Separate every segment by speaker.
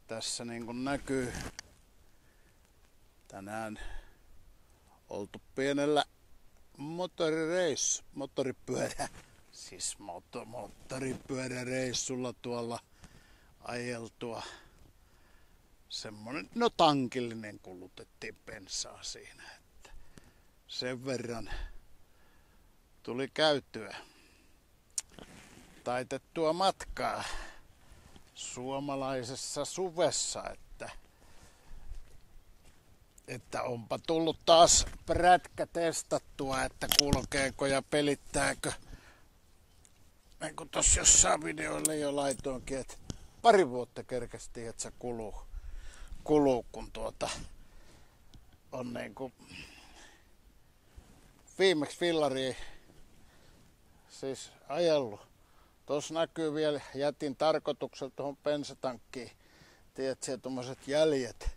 Speaker 1: Tässä niin kuin näkyy, tänään oltu pienellä moottoripyöräreissulla tuolla ajeltua. Semmonen, no tankillinen, kulutettiin bensaa siinä, että sen verran tuli käytyä taitettua matkaa suomalaisessa suvessa, että onpa tullut taas prätkä testattua, että kulkeeko ja pelittääkö. Niin kuin tossa jossain videoille jo laitoinkin, että pari vuotta kerkästi, että se kuluu kun on niin kuin viimeksi fillariin siis ajellut. Tuossa näkyy vielä, jätin tarkoituksella tuohon bensatankkiin, tiedätkö, tuommoiset jäljet,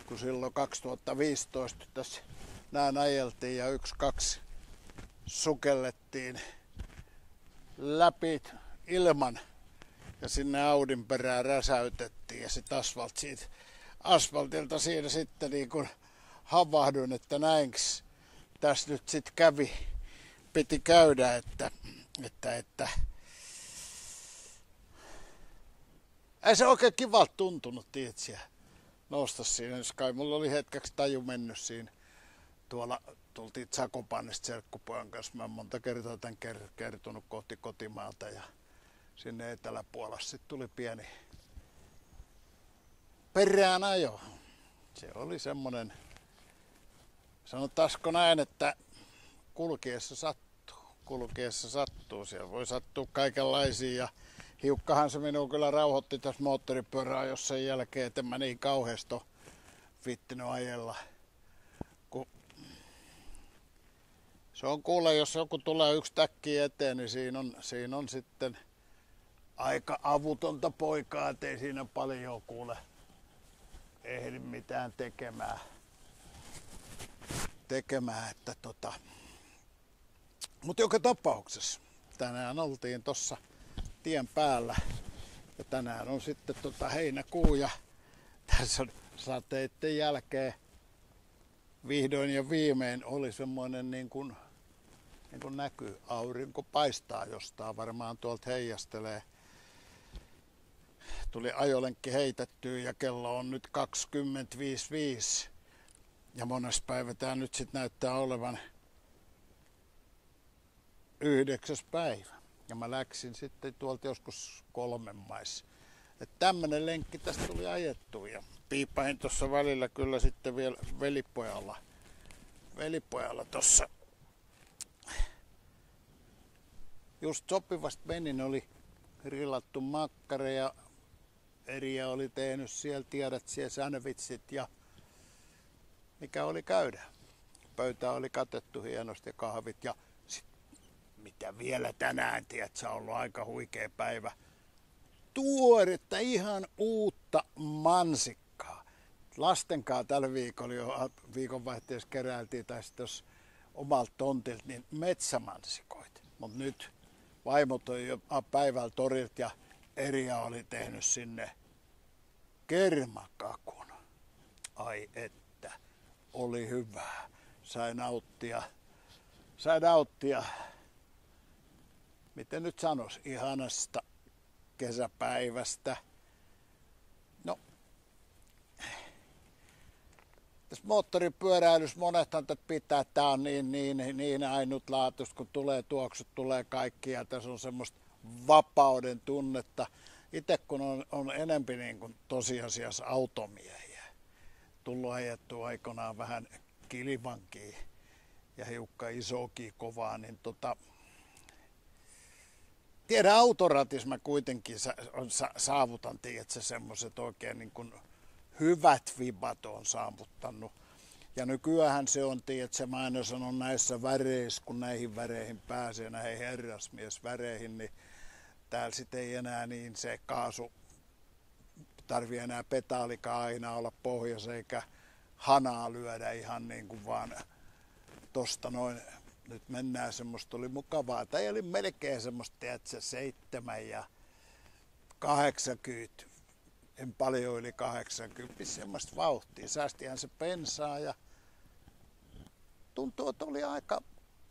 Speaker 1: kun silloin 2015 tässä näin ajeltiin ja 1-2 sukellettiin läpi ilman ja sinne Audin perään räsäytettiin ja sitten asfaltilta siinä sitten niin kun havahduin, että näinks tässä nyt sitten piti käydä, että ei se oikein kivalta tuntunut, tietsä, nousta siinä. Jos kai mulla oli hetkeksi taju mennyt siinä. Tuolla tultiin Zakopannesta serkkupojan kanssa. Mä monta kertaa tämän kertonut kohti kotimaalta ja sinne Eteläpuolassa sitten tuli pieni peräänajo. Se oli semmonen, sanotaanko näin, että kulkiessa sattuu. Siellä voi sattua kaikenlaisia ja hiukkahan se minua kyllä rauhoitti tässä moottoripyörää, jos sen jälkeen, että mä niin kauheasti vittinyt ajella. Se on kuule, jos joku tulee yksi täkki eteen, niin siinä on sitten aika avutonta poikaa, ettei siinä paljon kuule ehdi mitään tekemään että Mutta joka tapauksessa tänään oltiin tossa tien päällä ja tänään on sitten heinäkuu ja tässä on sateitten jälkeen vihdoin ja viimein oli semmoinen niin kuin näkyy, aurinko paistaa jostain, varmaan tuolta heijastelee. Tuli ajolenkki heitettyä ja kello on nyt 25.5 ja mones päivä tää nyt sitten näyttää olevan 9. päivä. Ja mä läksin sitten tuolta joskus 3 maissa. Että tämmönen lenkki tästä tuli ajettua ja piipahin tuossa välillä kyllä sitten vielä velipojalla tossa. Just sopivasti menin, oli grillattu makkara ja Eriä oli tehnyt siellä, tiedät siellä sandwichit ja mikä oli käydä. Pöytä oli katettu hienosti ja kahvit ja mitä vielä tänään, tiedätkö, on ollut aika huikea päivä. Tuoretta, ihan uutta mansikkaa. Lastenkaa tällä viikolla jo viikonvaihteessa keräiltiin tai sitten jos omalta tontilta, niin metsämansikoita. Mutta nyt vaimot on jo päivällä torilta ja Eriä oli tehnyt sinne kermakakun. Ai että, oli hyvää. Sain nauttia. Miten nyt sanois, ihanasta kesäpäivästä. No, tässä moottoripyöräilyssä monethan pitää, että tää on niin ainutlaatuista, kun tulee tuoksut, tulee kaikki ja tässä on semmoista vapauden tunnetta. Itse kun on enempi niin kuin tosiasiassa automiehiä, tullut ajettua aikanaan vähän kilivankiin ja hiukka isokin kovaa, niin tiedä, autoratis mä kuitenkin saavutan, tiedätkö, semmoiset oikein niin kuin hyvät vibat on saavuttanut. Ja nykyään se on, tiedätkö, mä aina sanon näissä väreissä, kun näihin väreihin pääsee, näihin herrasmiesväreihin, niin täällä sitten ei enää niin se kaasu tarvii enää petaalikaan aina olla pohjassa eikä hanaa lyödä ihan niin kuin vaan tosta noin. Nyt mennään, semmoista oli mukavaa. Tai oli melkein semmoista, tiedätkö, 7 ja 80. En paljon yli 80, semmoista vauhtia. Säästihän se bensaa ja tuntuu, että oli aika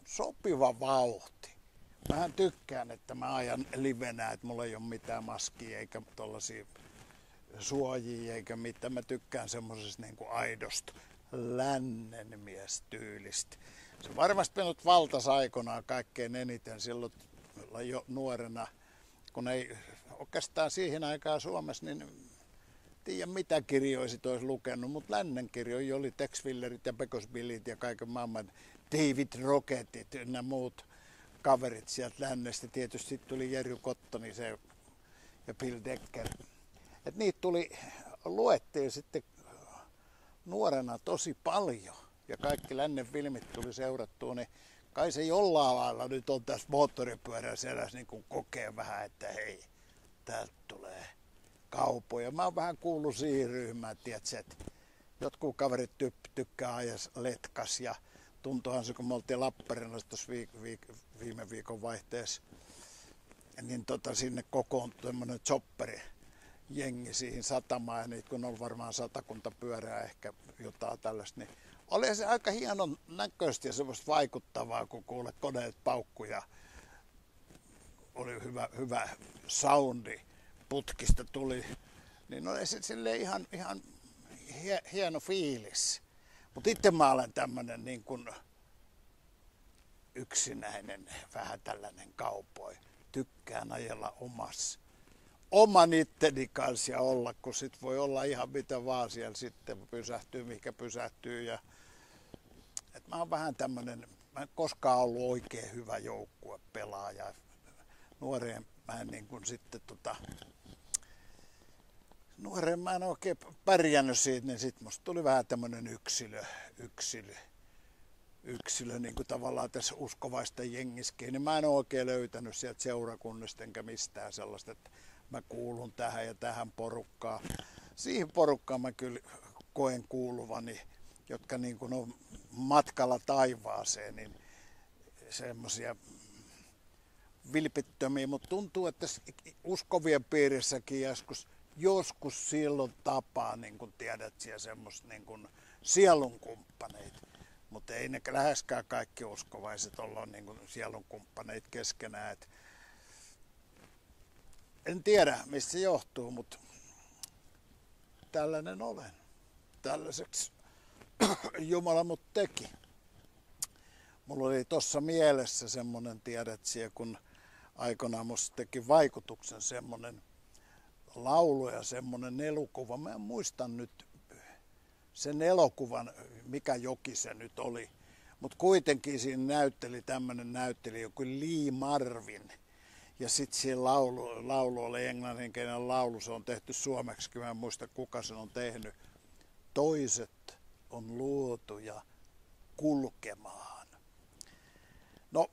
Speaker 1: sopiva vauhti. Mähän tykkään, että mä ajan livenä, että mulla ei ole mitään maskia eikä tollasia suojia eikä mitään. Mä tykkään semmosesta niin kuin aidosta lännenmiestyylistä. Se varmasti minut valtas aikanaan kaikkein eniten silloin jo nuorena, kun ei oikeastaan siihen aikaan Suomessa, niin tiedä mitä kirjoja sit olisi lukenut, mutta lännen kirjoja oli Tex Willerit ja Pecos Billyt ja kaiken maailman David Rocketit ynnä muut kaverit sieltä lännestä. Tietysti sitten tuli Jerry Cottoni se ja Bill Decker. Et niitä luettiin sitten nuorena tosi paljon ja kaikki lännen filmit tuli seurattua, niin kai se jollain lailla nyt on tässä moottoripyörän selässä niin kuin kokee vähän, että hei, täältä tulee kaupoja. Mä oon vähän kuullut siihen ryhmään, tiedätkö, että jotkut kaverit tykkää ajaa letkas ja tuntuuhan se, kun me oltiin Lappeenrannassa tuossa viime viikon vaihteessa, niin sinne kokoontui tämmöinen chopperi jengi siihen satamaan ja niitä kun on varmaan 100 pyörää ehkä jotain tällaista, niin oli se aika hienon näköistä ja semmoista vaikuttavaa, kun kuule koneet paukkuja. Oli hyvä soundi, putkista tuli, niin oli se silleen ihan hieno fiilis. Mutta itse mä olen tämmönen niin kuin yksinäinen, vähän tällainen kaupoi. Tykkään ajella oman itteni kanssa ja olla, kun sit voi olla ihan mitä vaan siellä sitten pysähtyy, mihinkä pysähtyy. Ja, et mä oon vähän tämmönen, mä en koskaan ollut oikein hyvä joukkuepelaaja. Nuoreen mä en niin kuin sitten nuoreen mä en oikein pärjännyt siitä, niin sit musta tuli vähän tämmönen yksilö niin kuin tavallaan tässä uskovaisten jengiskin, niin mä en oikein löytänyt sieltä seurakunnista enkä mistään sellaista, että mä kuulun tähän ja tähän porukkaan. Siihen porukkaan mä kyllä koen kuuluvani, jotka niin kuin on matkalla taivaaseen, niin semmosia vilpittömiä, mutta tuntuu, että uskovien piirissäkin joskus silloin tapaa, niin kuin tiedät, siellä semmoista niin kuin sielunkumppaneita. Mutta ei ne läheskään kaikki uskovaiset olla niin kuin sielunkumppaneita keskenään. Et en tiedä, mistä se johtuu, mutta tällainen olen. Tällaiseksi Jumala mut teki. Mulla oli tuossa mielessä semmonen, tiedät siellä, kun aikanaan musta teki vaikutuksen semmonen laulu ja semmonen elokuva. Mä en muista nyt sen elokuvan, mikä joki se nyt oli. Mutta kuitenkin siinä näytteli tämmönen näyttelijä, joku Lee Marvin. Ja sitten siinä laulu oli englanninkielinen laulu, se on tehty suomeksi, mä en muista kuka sen on tehnyt. Toiset on luotuja kulkemaan. No,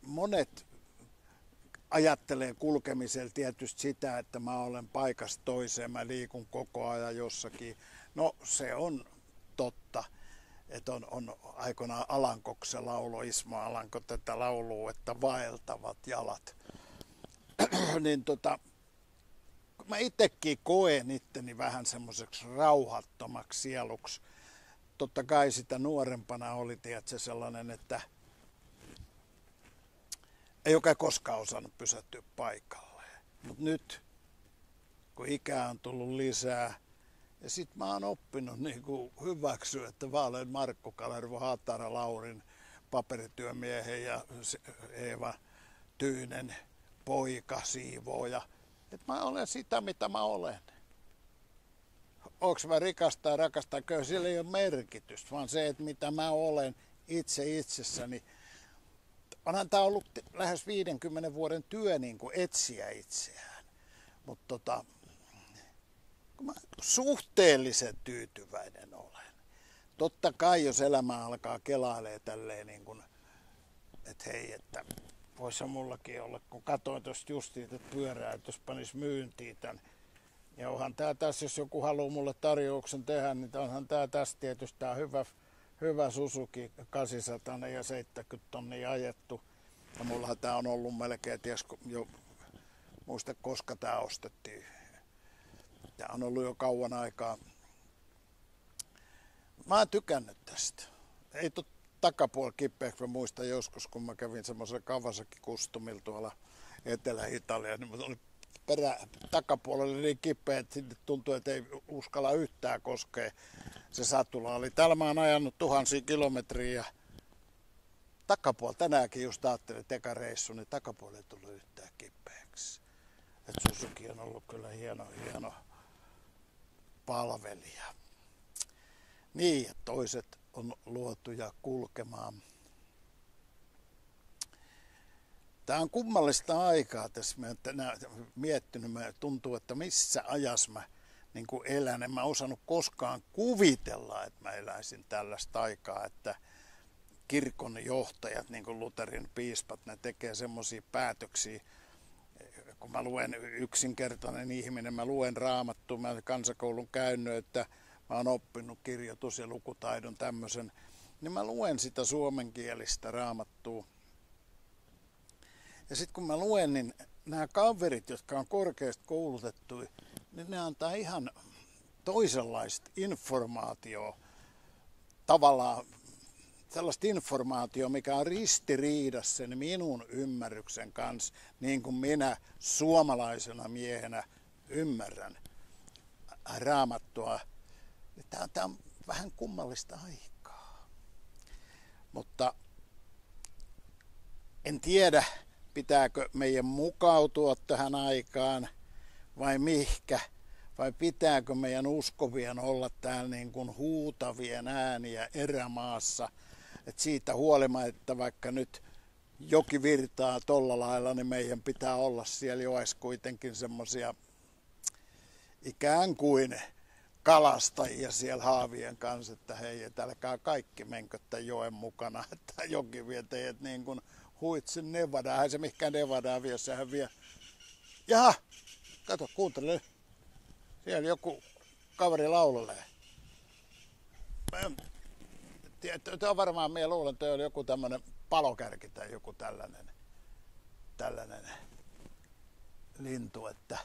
Speaker 1: monet ajattelee kulkemisella tietysti sitä, että mä olen paikasta toiseen, mä liikun koko ajan jossakin. No se on totta, että on aikoinaan Alankoksen laulo, Ismo Alanko tätä laulua, että vaeltavat jalat. Niin mä itsekin koen itteni vähän semmoiseksi rauhattomaksi sieluksi. Totta kai sitä nuorempana oli tiedätkö, sellainen, että ei oikein koskaan osannut pysähtyä paikalleen. Mutta nyt, kun ikää on tullut lisää, ja sit mä oon oppinut niinku hyväksyä, että mä olen Markku Kalervo, Hattara Laurin paperityömiehen ja Eeva Tyynen poika, siivooja. Että mä olen sitä, mitä mä olen. Onks mä rikasta ja rakasta, kyllä sillä ei ole merkitystä, vaan se, että mitä mä olen itse itsessäni. Onhan tää ollut lähes 50 vuoden työ niin kuin etsiä itseään, mutta mä suhteellisen tyytyväinen olen. Totta kai jos elämä alkaa kelailee tälleen niin kuin, että hei, että voisi mullakin olla, kun katsoin tuosta justiin tätä pyörää, että jos panis myyntiin tämän, Ja onhan tää tässä, jos joku haluaa mulle tarjouksen tehdä, niin onhan tää tässä tietysti tää hyvä Suzuki 800 ja 70 tonnia ajettu. Ja mullahan tää on ollut melkein, jo muista koska tää ostettiin. Tää on ollut jo kauan aikaa. Mä oon tykännyt tästä. Ei tuu takapuoli kipeäksi. Mä muistan joskus, kun mä kävin semmoisella Kawasaki-kustumilla tuolla Etelä-Italiassa, niin oli takapuolella niin kipeä, että sinne tuntui, että ei uskalla yhtään koskea. Se satula oli. Täällä mä oon ajanut tuhansia kilometriä ja takapuoli, tänäänkin just ajattelin, että eka reissu, niin takapuoli ei tullut yhtään kipeäksi. Et Suzuki on ollut kyllä hieno palvelija. Niin, ja toiset on luotuja kulkemaan. Tää on kummallista aikaa tässä. Mä miettinyt, tuntuu, että missä ajassa mä niin kuin elän. En mä osannut koskaan kuvitella, että mä eläisin tällaista aikaa, että kirkon johtajat, niin kuin Lutherin piispat, ne tekee semmoisia päätöksiä. Kun mä luen yksinkertainen ihminen, mä luen Raamattua, mä olen kansakoulun käynyt, että mä oon oppinut kirjoitus- ja lukutaidon tämmöisen, niin mä luen sitä suomenkielistä Raamattua. Ja sitten kun mä luen, niin nämä kaverit, jotka on korkeasti koulutettuja, niin ne antaa ihan toisenlaista informaatiota, tavallaan sellaista informaatiota, mikä on ristiriidassa sen minun ymmärryksen kanssa, niin kuin minä suomalaisena miehenä ymmärrän Raamattua. Tämä on vähän kummallista aikaa, mutta en tiedä, pitääkö meidän mukautua tähän aikaan vai mihkä, vai pitääkö meidän uskovien olla täällä niin kuin huutavien ääniä erämaassa. Et siitä huolimatta, vaikka nyt joki virtaa tolla lailla, niin meidän pitää olla siellä joessa kuitenkin semmoisia ikään kuin kalastajia siellä haavien kanssa, että hei, et älkää kaikki menkö tämän joen mukana, että joki vie teidät niin kuin huitsin Nevadaan. Eihän se mikään Nevadaan vie, sehän vie. Jaha, kato, kuuntele. Siellä joku kaveri laulelee. Tämä on varmaan, minä luulen, että oli joku tämmöinen palokärki tai joku tällainen lintu, että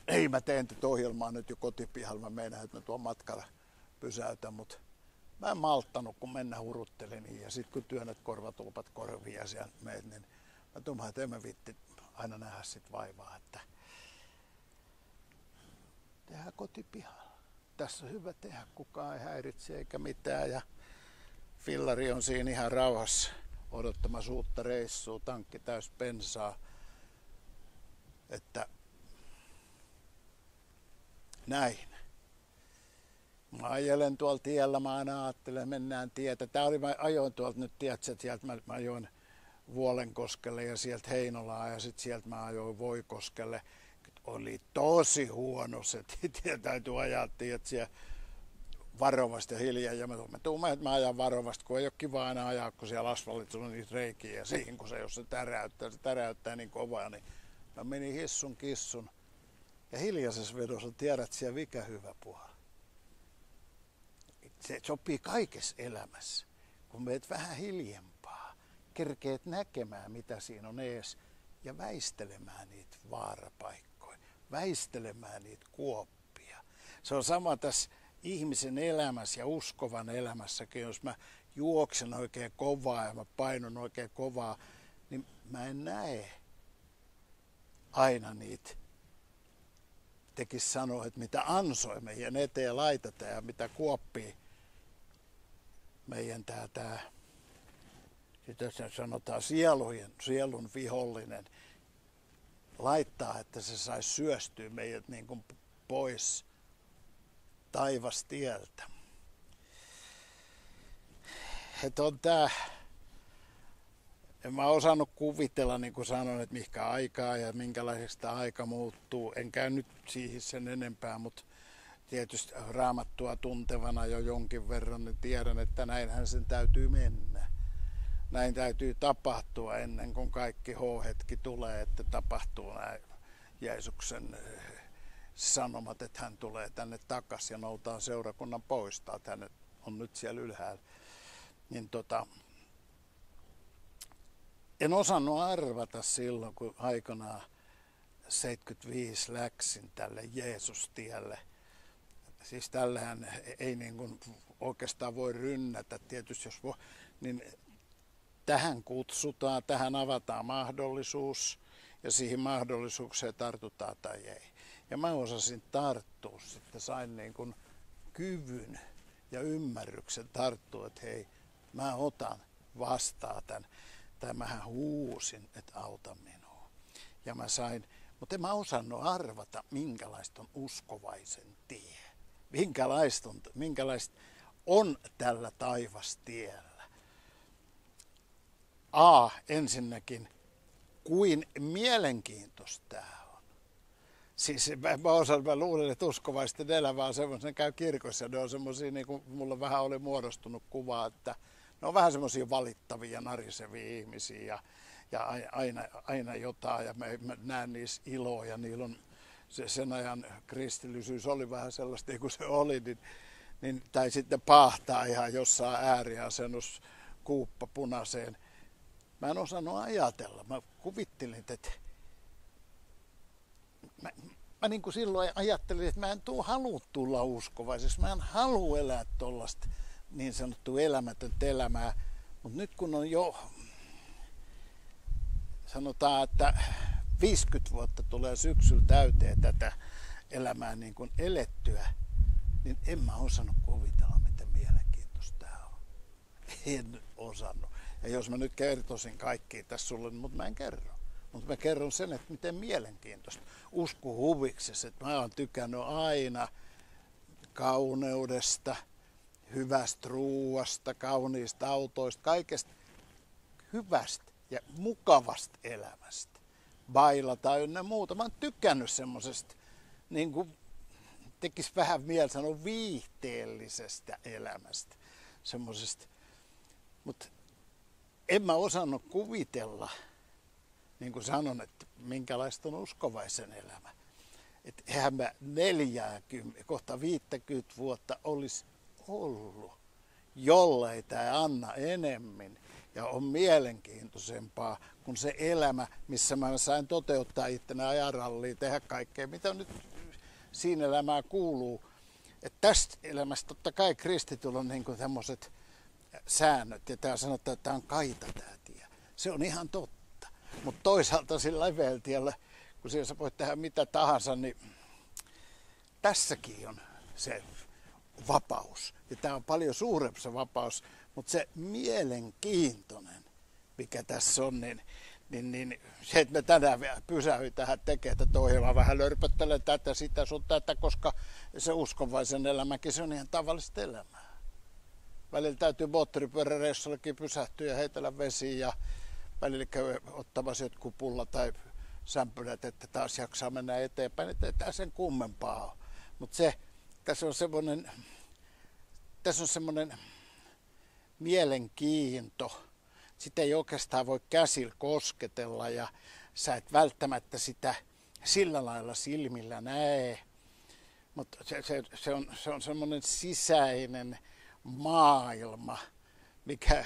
Speaker 1: ei mä teen tätä ohjelmaa nyt jo kotipihalla, mä meinaan, että mä tuon matkalla pysäytän, mutta mä en malttanut, kun mennä huruttelin ja sitten kun työnnät korvatulpat korviin ja siellä meet, niin mä tuumaan, että en mä viitti aina nähdä sit vaivaa, että tehdään kotipihalla. Tässä on hyvä tehdä, kukaan ei häiritse eikä mitään ja fillari on siinä ihan rauhassa odottamassa uutta reissua, tankki täys bensaa, että näin. Mä ajelen tuolla tiellä, mä aina ajattelen, mennään tietä. Mä ajoin tuolta nyt, tiedätkö, sieltä mä ajoin Vuolenkoskelle ja sieltä Heinolaan ja sitten sieltä mä ajoin Voikoskelle. Oli tosi huono se, täytyy ajaa, tiedätkö, siellä varovasti ja hiljaa. Ja mä tuumaan, että mä ajan varovasti, kun ei ole kiva aina ajaa, kun siellä asfaltissa on niitä reikiä ja siihen, kun jos se täräyttää niin kovaa, niin mä menin hissun kissun. Ja hiljaisessa vedossa tiedät siellä mikä hyvä puoli. Se sopii kaikessa elämässä. Kun meet vähän hiljempaa, kerkeet näkemään mitä siinä on ees ja väistelemään niitä vaarapaikkoja, väistelemään niitä kuoppia. Se on sama tässä ihmisen elämässä ja uskovan elämässäkin, jos mä juoksen oikein kovaa ja mä painon oikein kovaa, niin mä en näe aina niitä. Tekis sanoa, että mitä ansoja meidän eteen laitetaan ja mitä kuoppii meidän sitä sanotaan sielun vihollinen laittaa, että se saisi syöstyä meidät niin kuin pois taivastieltä. Että on en mä osannut kuvitella, niin kuin sanoin, että mihinkä aikaa ja minkälaiseksi tämä aika muuttuu. En käy nyt siihen sen enempää, mutta tietysti Raamattua tuntevana jo jonkin verran, niin tiedän, että näinhän sen täytyy mennä. Näin täytyy tapahtua ennen kuin kaikki H-hetki tulee, että tapahtuu näin Jeesuksen sanomat, että hän tulee tänne takaisin ja noutaa seurakunnan poistaa. Hän on nyt siellä ylhäällä. Niin en osannut arvata silloin, kun aikanaan 75 läksin tälle Jeesustielle. Siis tällähän ei niin kuin oikeastaan voi rynnätä, tietysti jos voi, niin tähän kutsutaan, tähän avataan mahdollisuus ja siihen mahdollisuukseen tartutaan tai ei. Ja mä osasin tarttua sitten, sain niin kuin kyvyn ja ymmärryksen tarttua, että hei, mä otan vastaan tämän. Tai mähän huusin, että auta minua. Ja mä sain, mutta en mä osannut arvata, minkälaista on uskovaisen tie. Minkälaista on tällä taivastiellä. Ensinnäkin, kuin mielenkiintoista tämä on. Siis mä luulen, että uskovaisten elämä on semmoisen, käy kirkossa, ne on semmoisia, niin kuin mulla vähän oli muodostunut kuva, että ne on vähän semmoisia valittavia, narisevia ihmisiä ja aina jotain ja mä näen niissä iloa ja niillä on sen ajan kristillisyys oli vähän sellaista niin kuin se oli, niin, tai sitten paahtaa ihan jossain ääriasennus kuuppa punaiseen. Mä en osannut ajatella. Mä kuvittelin, että mä niin kuin silloin ajattelin, että mä en halua tulla uskovaiseksi. Mä en halua elää tuollaista niin sanottua elämätöntä elämää. Mutta nyt kun on jo, sanotaan, että 50 vuotta tulee syksyllä täyteen tätä elämää niin kuin elettyä, niin en mä osannut kuvitella, miten mielenkiintoista tämä on. En osannut. Ja jos mä nyt kertoisin kaikkia tässä sulle, mutta mä en kerro. Mutta mä kerron sen, että miten mielenkiintoista. Usko huviksesi, että mä oon tykännyt aina kauneudesta, hyvästä ruuasta, kauniista autoista, kaikesta hyvästä ja mukavasta elämästä. Bailata ynnä muuta. Mä oon tykännyt semmosesta, niin kuin tekisi vähän mieltä sanoa viihteellisestä elämästä. Semmosesta. Mutta en mä osannut kuvitella, niin kuin sanon, että minkälaista on uskovaisen elämä. Että eihän mä 40, kohta 50 vuotta olisi ollut, jollei tämä anna enemmän ja on mielenkiintoisempaa kuin se elämä, missä mä sain toteuttaa itsenä ajarallia, tehdä kaikkea, mitä nyt siinä elämää kuuluu. Että tästä elämästä totta kai kristityllä on niin semmoiset säännöt ja tää sanotaan, että tämä on kaita tämä tie. Se on ihan totta. Mutta toisaalta sillä leveällä, kun siellä sä voit tehdä mitä tahansa, niin tässäkin on se vapaus. Ja tämä on paljon suurempi se vapaus, mutta se mielenkiintoinen, mikä tässä on, niin se, että me tänään pysähyin tähän tekemään tätä ohjelmaa, vähän lörpöttelen tätä, sitä sun tätä, koska se uskovaisen elämäkin, se on ihan tavallista elämää. Välillä täytyy moottoripyöräreissullekin pysähtyä ja heitellä vesiin ja välillä käy ottamassa jotkut pulla tai sämpylät, että taas jaksaa mennä eteenpäin. Että ei tämä sen kummempaa ole. Mutta tässä on semmoinen mielenkiinto. Sitä ei oikeastaan voi käsillä kosketella ja sä et välttämättä sitä sillä lailla silmillä näe. Mutta se on semmoinen sisäinen maailma, mikä,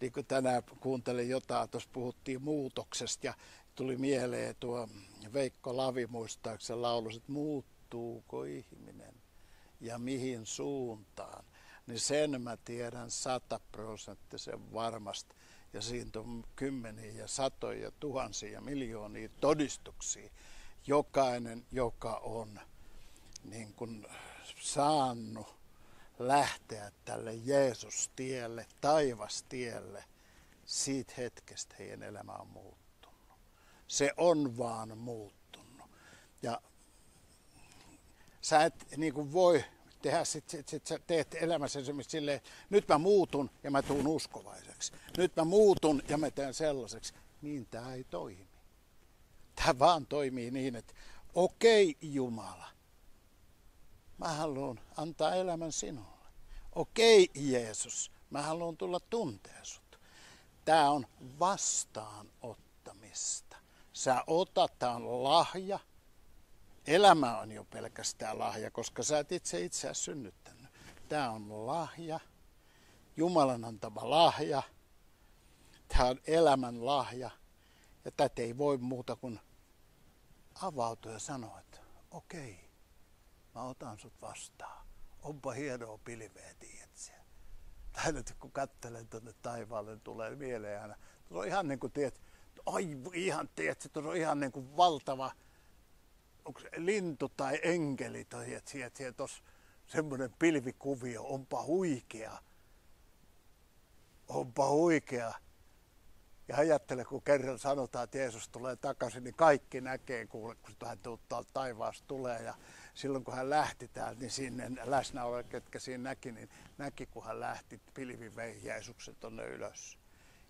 Speaker 1: niin kuin tänään kuuntelin jotain, tuossa puhuttiin muutoksesta ja tuli mieleen tuo Veikko Lavi muistaakseni laulus, että muuttuuko ihminen ja mihin suuntaan. Niin sen mä tiedän 100% varmasti. Ja siitä on kymmeniä ja satoja ja tuhansia ja miljoonia todistuksia. Jokainen, joka on niin kuin saanut lähteä tälle Jeesus-tielle, taivastielle, siitä hetkestä heidän elämä on muuttunut. Se on vaan muuttunut. Ja sä et niin kuin voi tehdä, sit sä teet elämässä esimerkiksi silleen, nyt mä muutun ja mä tuun uskovaiseksi. Nyt mä muutun ja mä teen sellaiseksi. Niin tää ei toimi. Tää vaan toimii niin, että okei Jumala, mä haluan antaa elämän sinulle. Okei Jeesus, mä haluan tulla tuntea sut. Tää on vastaanottamista. Sä otat, tää on lahja Elämä on jo pelkästään lahja, koska sä et itseäsi synnyttänyt. Tämä on lahja, Jumalan antama lahja. Tämä on elämän lahja. Ja tätä ei voi muuta kuin avautua ja sanoa, että okei, mä otan sut vastaan. Onpa hienoa pilveä, tiedätkö? Tai nyt kun katselen tuonne taivaalle, tulee mieleen aina. Tuossa on ihan niin kuin, tuossa on ihan niin kuin valtava, onko se lintu tai enkeli, tuossa semmoinen pilvikuvio, onpa huikea. Onpa huikea. Ja ajattele, kun kerran sanotaan, että Jeesus tulee takaisin, niin kaikki näkee, kun hän tuolta taivaasta tulee. Ja silloin kun hän lähti täältä, niin sinne läsnä olevat, ketkä siinä näki, niin näki, kun hän lähti, pilvi vei Jeesuksen tuonne ylös.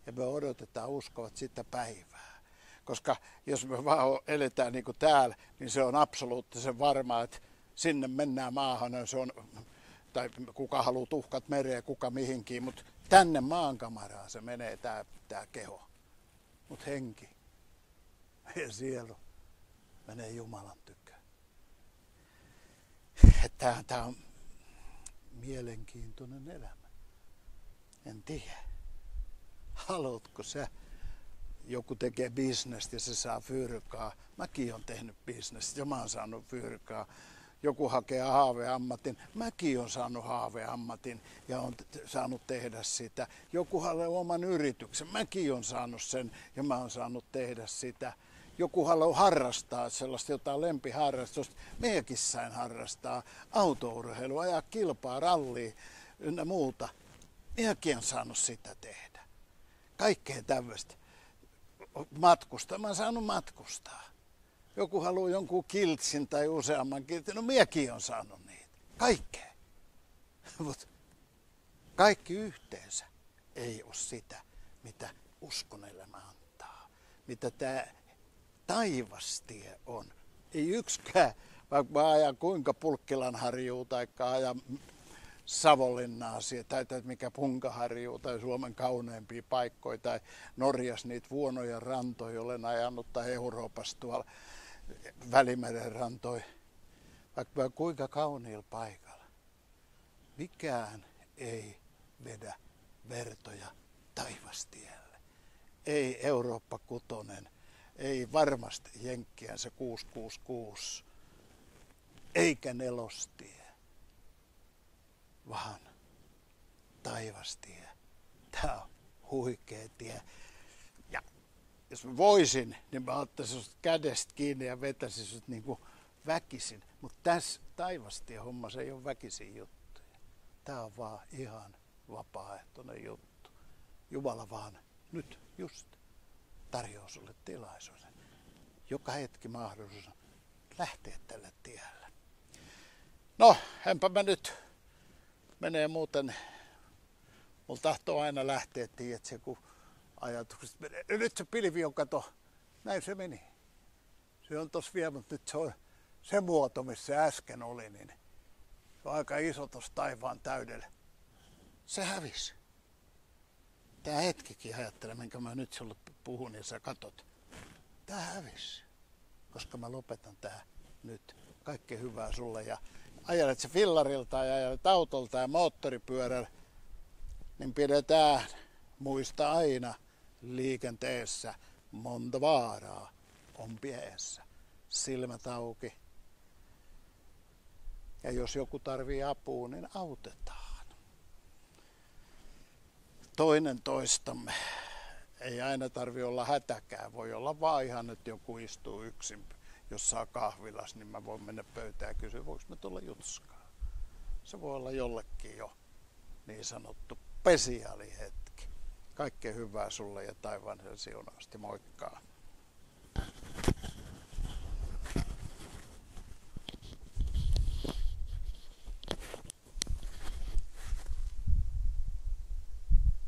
Speaker 1: Ja me odotetaan, uskovat sitä päivää. Koska jos me vaan eletään niin kuin täällä, niin se on absoluuttisen varmaa, että sinne mennään maahan. Se on, tai kuka haluaa tuhkat mereen, kuka mihinkin, mutta tänne maankamaraan se menee tämä keho. Mutta henki ja sielu menee Jumalan tykö. Tämä on mielenkiintoinen elämä. En tiedä. Haluatko sä? Joku tekee bisnestä ja se saa fyrkaa. Mäkin olen tehnyt bisnestä ja mä oon saanut fyrkaa. Joku hakee haaveammatin. Mäkin olen saanut haaveammatin ja olen saanut tehdä sitä. Joku haluaa oman yrityksen. Mäkin olen saanut sen ja mä oon saanut tehdä sitä. Joku haluaa harrastaa sellaista jotain lempiharrastusta. Minäkin sain harrastaa autourheilua, ajaa kilpaa, rallia ynnä muuta. Minäkin olen saanut sitä tehdä. Kaikkea tämmöistä. Matkustaa. Mä oon saanut matkustaa. Joku haluaa jonkun kiltsin tai useamman kiltsin. No minäkin olen saanut niitä. Kaikkea. Mutta kaikki yhteensä ei ole sitä, mitä uskonelämä antaa. Mitä tämä taivastie on. Ei yksikään, vaikka mä ajan kuinka Pulkkilanharjuu tai ajan Savonlinnaa tai mikä Punkaharjuu tai Suomen kauneimpia paikkoja tai Norjas niitä vuonoja rantoja olen ajanut tai Euroopassa tuolla Välimeren rantoja, vaikka kuinka kauniilla paikalla. Mikään ei vedä vertoja taivastielle. Ei Eurooppa kutonen, ei varmasti Jenkkien se 666, eikä nelostie, vaan taivastie. Tämä on huikea tie. Ja jos mä voisin, niin mä ottaisin sut kädestä kiinni ja vetäisin sut niin kuin väkisin. Mutta tässä taivastie hommassa ei ole väkisin juttuja. Tämä on vaan ihan vapaaehtoinen juttu. Jumala vaan nyt just tarjoaa sulle tilaisuuden. Joka hetki mahdollisuus lähteä tälle tielle. No, enpä mä nyt menee muuten. Mulla tahtoo aina lähteä, tiedätkö, kun ajatukset menee. Nyt se pilvi on, kato, näin se meni. Se on tossa vielä, mutta nyt se on se muoto, missä se äsken oli, niin se on aika iso tossa taivaan täydellä. Se hävisi. Tää hetkikin ajattelen, minkä mä nyt sulle puhun ja sä katot. Tää hävisi, koska mä lopetan tää nyt. Kaikkea hyvää sulle ja ajelet se fillarilta ja ajelet autolta ja moottoripyörällä, niin pidetään, muista aina, liikenteessä monta vaaraa on piessä. Silmät auki. Ja jos joku tarvii apua, niin autetaan. Toinen toistamme. Ei aina tarvi olla hätäkään. Voi olla vaan ihan, että joku istuu yksin. Jos saa kahvilas, niin mä voin mennä pöytään ja kysyä, voiko mä tulla jutskaan. Se voi olla jollekin jo niin sanottu spesiaalihetki. Kaikkea hyvää sulle ja taivaan siunausta. Moikka!